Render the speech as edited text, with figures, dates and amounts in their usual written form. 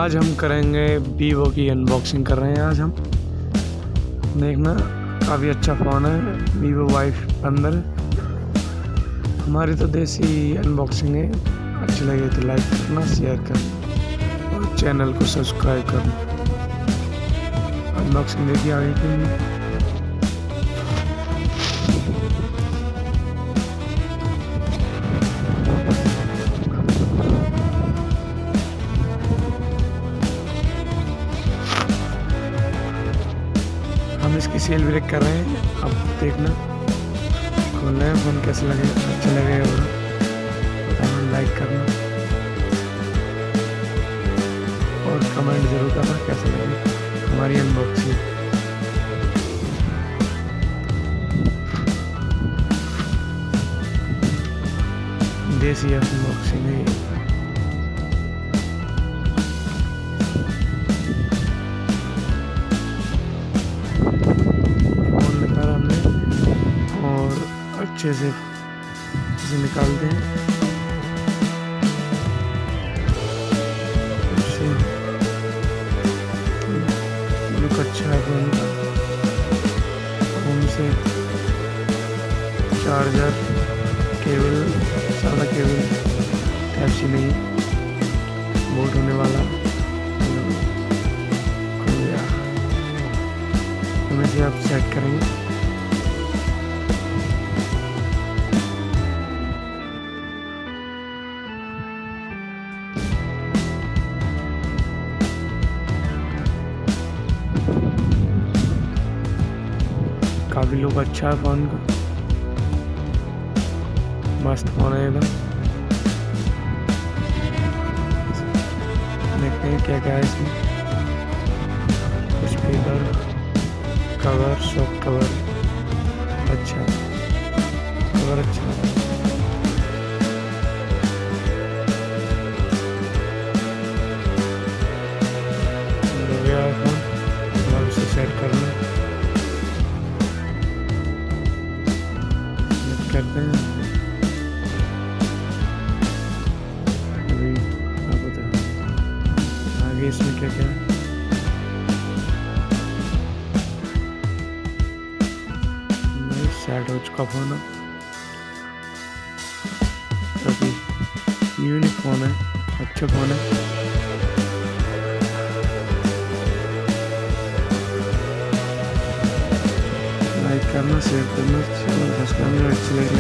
आज हम करेंगे वीवो की अनबॉक्सिंग कर रहे हैं। आज हम देखना, काफ़ी अच्छा फ़ोन है वीवो y15। हमारी तो देसी अनबॉक्सिंग है। अच्छी लगे तो लाइक करना, शेयर करना और चैनल को सब्सक्राइब करना। अनबॉक्सिंग देखिए आगे के लिए। हम इसकी सेल ब्रेक कर रहे हैं। अब देखना, खोल रहे हैं फ़ोन, कैसे लगे, अच्छा लगे और बताना, लाइक करना और कमेंट ज़रूर करना कैसा लगे हमारी अनबॉक्सिंग। देसी अनबॉक्सिंग है। अच्छे से इसे निकालते हैं। लुक अच्छा है फ़ोन का। फ़ोन से चार्जर, केबल, सादा केबल, टाइप-सी नहीं, बोट होने वाला। हम इसे आप सेट करेंगे। काफ़ी लुक अच्छा है फ़ोन का, मस्त फ़ोन है एकदम। देखते हैं क्या क्या है इसमें। कुछ पेपर, कवर, सॉफ्ट कवर, अच्छा कवर, अच्छा हो गया है फ़ोन। अब इसे सेट करना करते हैं। अभी आप बताओ आगे इसमें क्या क्या है। सेट हो चुका फ़ोन। अभी यूनिक फ़ोन है, अच्छा फ़ोन है। लाइक करना, शेयर करना, सब्सक्राइब करना।